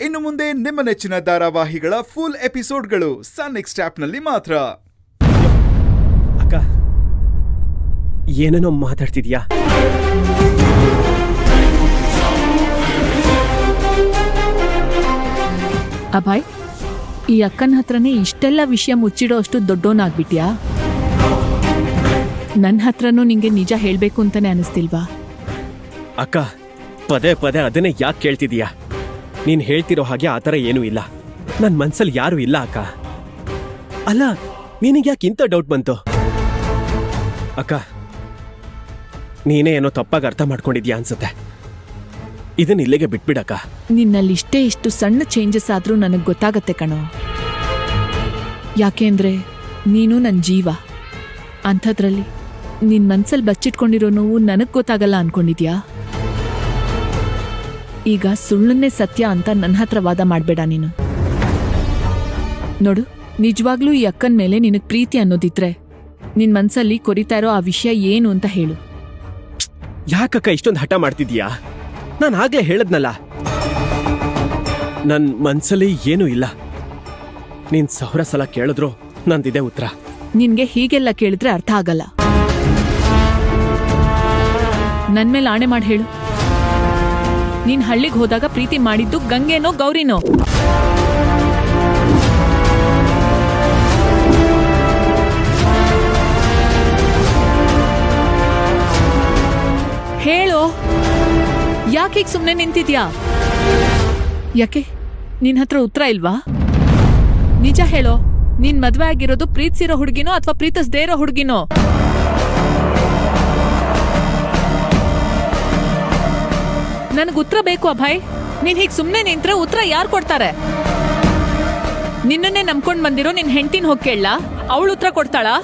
ಇನ್ನು ಮುಂದೆ ನಿಮ್ಮ ನೆಚ್ಚಿನ ಧಾರಾವಾಹಿಗಳ ಫುಲ್ ಎಪಿಸೋಡ್ಗಳು ಸನ್ ನೆಕ್ಸ್ಟ್ ಆಪ್ನಲ್ಲಿ ಮಾತ್ರ. ಅಕ್ಕ, ಏನೇನೋ ಮಾತಾಡ್ತಿದ್ಯಾ? ಅಭಯ್, ಈ ಅಕ್ಕನ ಹತ್ರನೇ ಇಷ್ಟೆಲ್ಲ ವಿಷಯ ಮುಚ್ಚಿಡೋ ಅಷ್ಟು ದೊಡ್ಡೋನಾಗ್ಬಿಟ್ಯಾ? ನನ್ನ ಹತ್ರನೂ ನಿಂಗೆ ನಿಜ ಹೇಳ್ಬೇಕು ಅಂತಾನೆ ಅನಿಸ್ತಿಲ್ವಾ? ಅಕ್ಕ, ಪದೇ ಪದೇ ಅದನ್ನೇ ಯಾಕೆ ಕೇಳ್ತಿದೀಯಾ? ನೀನ್ ಹೇಳ್ತಿರೋ ಹಾಗೆ ಆ ಥರ ಏನೂ ಇಲ್ಲ. ನನ್ ಮನ್ಸಲ್ಲಿ ಯಾರೂ ಇಲ್ಲ ಅಕ್ಕ. ಅಲ್ಲ, ನಿನಗೆ ಯಾಕೆ ಇಂಥ ಡೌಟ್ ಬಂತು? ಅಕ್ಕ, ನೀನೇ ಏನೋ ತಪ್ಪಾಗಿ ಅರ್ಥ ಮಾಡ್ಕೊಂಡಿದ್ಯಾ ಅನ್ಸುತ್ತೆ. ಇದನ್ನ ಇಲ್ಲಿಗೆ ಬಿಟ್ಬಿಡಕ್ಕ. ನಿನ್ನಲ್ಲಿ ಇಷ್ಟು ಸಣ್ಣ ಚೇಂಜಸ್ ಆದ್ರೂ ನನಗೆ ಗೊತ್ತಾಗತ್ತೆ ಕಣೋ. ಯಾಕೆಂದ್ರೆ ನೀನು ನನ್ನ ಜೀವ. ಅಂಥದ್ರಲ್ಲಿ ನಿನ್ ಮನ್ಸಲ್ಲಿ ಬಚ್ಚಿಟ್ಕೊಂಡಿರೋ ನೋವು ನನಗ್ ಗೊತ್ತಾಗಲ್ಲ ಅನ್ಕೊಂಡಿದ್ಯಾ? ಈಗ ಸುಳ್ಳನ್ನೇ ಸತ್ಯ ಅಂತ ನನ್ನ ಹತ್ರ ವಾದ ಮಾಡ್ಬೇಡ ನೀನು. ನೋಡು, ನಿಜವಾಗ್ಲೂ ಈ ಅಕ್ಕನ ಮೇಲೆ ನಿನಗ್ ಪ್ರೀತಿ ಅನ್ನೋದಿದ್ರೆ ನಿನ್ ಮನ್ಸಲ್ಲಿ ಕೊರಿತಾ ಇರೋ ಆ ವಿಷಯ ಏನು ಅಂತ ಹೇಳು. ಯಾಕಕ್ಕ ಇಷ್ಟೊಂದು ಹಠ ಮಾಡ್ತಿದ್ಯಾ? ನಾನು ಆಗ್ಲೇ ಹೇಳದ್ನಲ್ಲ, ನನ್ ಮನ್ಸಲ್ಲಿ ಏನೂ ಇಲ್ಲ. ನೀನ್ 1000 ಸಲ ಕೇಳಿದ್ರು ನಂದಿದೆ ಉತ್ತರ. ನಿನ್ಗೆ ಹೀಗೆಲ್ಲ ಕೇಳಿದ್ರೆ ಅರ್ಥ ಆಗಲ್ಲ. ನನ್ ಮೇಲೆ ಆಣೆ ಮಾಡಿ ಹೇಳು, ನೀನ್ ಹಳ್ಳಿಗೆ ಹೋದಾಗ ಪ್ರೀತಿ ಮಾಡಿದ್ದು ಗಂಗೆನೋ ಗೌರಿನೋ? ಹೇಳೋ, ಯಾಕೀಗ ಸುಮ್ಮನೆ ನಿಂತಿದ್ಯಾ? ಯಾಕೆ ನಿನ್ ಹತ್ರ ಉತ್ತರ ಇಲ್ವಾ? ನಿಜ ಹೇಳೋ, ನೀನ್ ಮದ್ವೆ ಆಗಿರೋದು ಪ್ರೀತಿಸಿರೋ ಹುಡುಗಿನೋ ಅಥವಾ ಪ್ರೀತಿಸದೇ ಇರೋ ಹುಡುಗಿನೋ? ನನಗೆ ಉತ್ತರ ಬೇಕು ಅಭಯ್. ನೀನ್ ಹೀಗೆ ಸುಮ್ಮನೆ ನಿಂತ್ರೆ ಉತ್ತರ ಯಾರು ಕೊಡ್ತಾರೆ? ನಿನ್ನನ್ನೇ ನಂಬ್ಕೊಂಡ್ ಬಂದಿರೋ ನಿನ್ ಹೆಂಡತಿನ ಹೋಗಿ ಕೇಳಲ್ಲ, ಅವಳು ಉತ್ತರ ಕೊಡ್ತಾಳಾ?